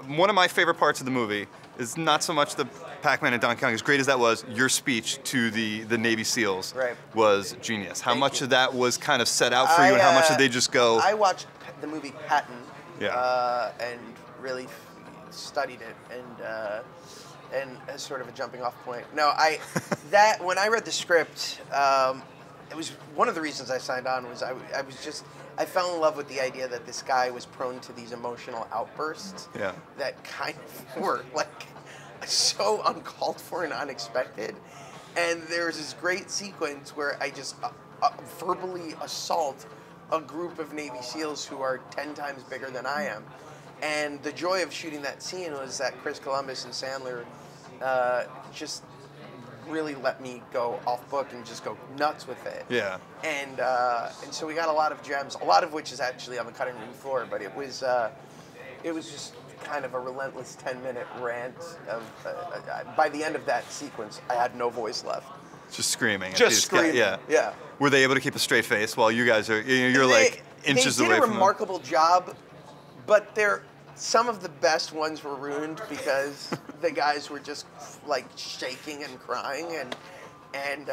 one of my favorite parts of the movie is not so much the Pac-Man and Donkey Kong. As great as that was, your speech to the Navy SEALs was genius. How much of that was kind of set out for you, and how much did they just go? I watched the movie Patton, and really studied it, and as sort of a jumping off point. No, when I read the script, it was one of the reasons I signed on. Was I fell in love with the idea that this guy was prone to these emotional outbursts that kind of were like so uncalled for and unexpected. And there's this great sequence where I just verbally assault a group of Navy SEALs who are 10 times bigger than I am. And the joy of shooting that scene was that Chris Columbus and Sandler just really let me go off book and just go nuts with it. Yeah. And so we got a lot of gems, a lot of which is actually on the cutting room floor, but it was just kind of a relentless 10-minute rant. By the end of that sequence, I had no voice left. Just screaming. Just screaming. Yeah. Were they able to keep a straight face while you guys are? You're like inches away from them? They did a remarkable job, but some of the best ones were ruined because the guys were just like shaking and crying, and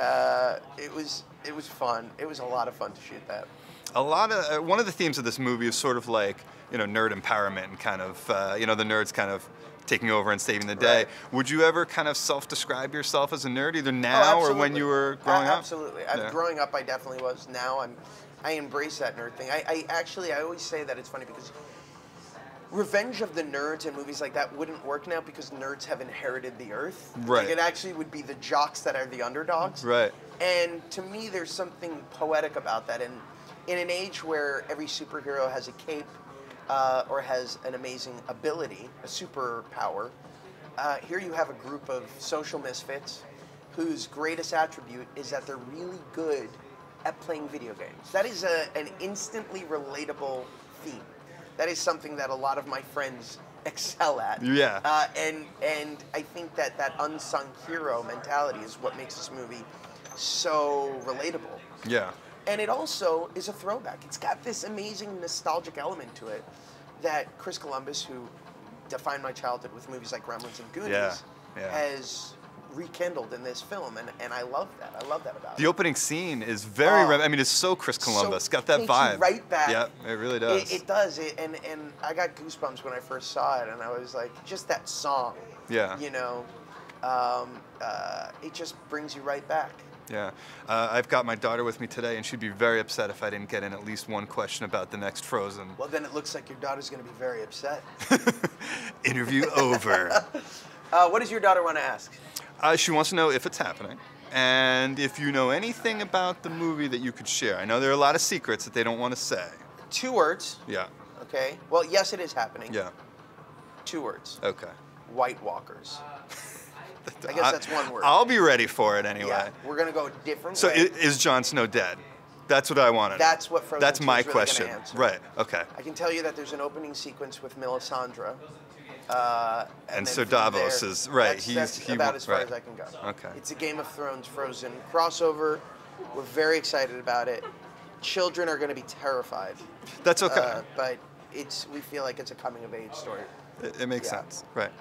it was fun. It was a lot of fun to shoot that. One of the themes of this movie is sort of like nerd empowerment and kind of the nerds kind of taking over and saving the day. Right. Would you ever kind of self-describe yourself as a nerd, either now or when you were growing up? Absolutely. Growing up, I definitely was. Now I embrace that nerd thing. I always say that it's funny because Revenge of the Nerds and movies like that wouldn't work now because nerds have inherited the earth. Right. Like it actually would be the jocks that are the underdogs. Right. And to me, there's something poetic about that. And in an age where every superhero has a cape or has an amazing ability, a superpower, here you have a group of social misfits whose greatest attribute is that they're really good at playing video games. That is an instantly relatable theme. That is something that a lot of my friends excel at. Yeah. And I think that unsung hero mentality is what makes this movie so relatable. Yeah. And it also is a throwback. It's got this amazing nostalgic element to it that Chris Columbus, who defined my childhood with movies like Gremlins and Goonies, has rekindled in this film, and I love that. I love that about it. The opening scene is very, it's so Chris Columbus. Got that vibe. Right back. Yeah, it really does. It does. And I got goosebumps when I first saw it, and I was like, just that song. Yeah. It just brings you right back. Yeah. I've got my daughter with me today, and she'd be very upset if I didn't get in at least one question about the next Frozen. Well, then it looks like your daughter's going to be very upset. Interview over. What does your daughter want to ask? She wants to know if it's happening, and if you know anything about the movie that you could share. I know there are a lot of secrets that they don't want to say. 2 words. Yeah. Okay. Well, yes, it is happening. Yeah. 2 words. Okay. White Walkers. I guess that's 1 word. I'll be ready for it anyway. Yeah, we're going to go a different way. So is Jon Snow dead? That's what I wanted. That's what Frozen That's my is really question. Gonna answer. Right, okay. I can tell you that there's an opening sequence with Melisandre. And so Davos is, right. That's about as far as I can go. Okay. It's a Game of Thrones Frozen crossover. We're very excited about it. Children are going to be terrified. That's okay. But we feel like it's a coming-of-age story. It makes sense, right.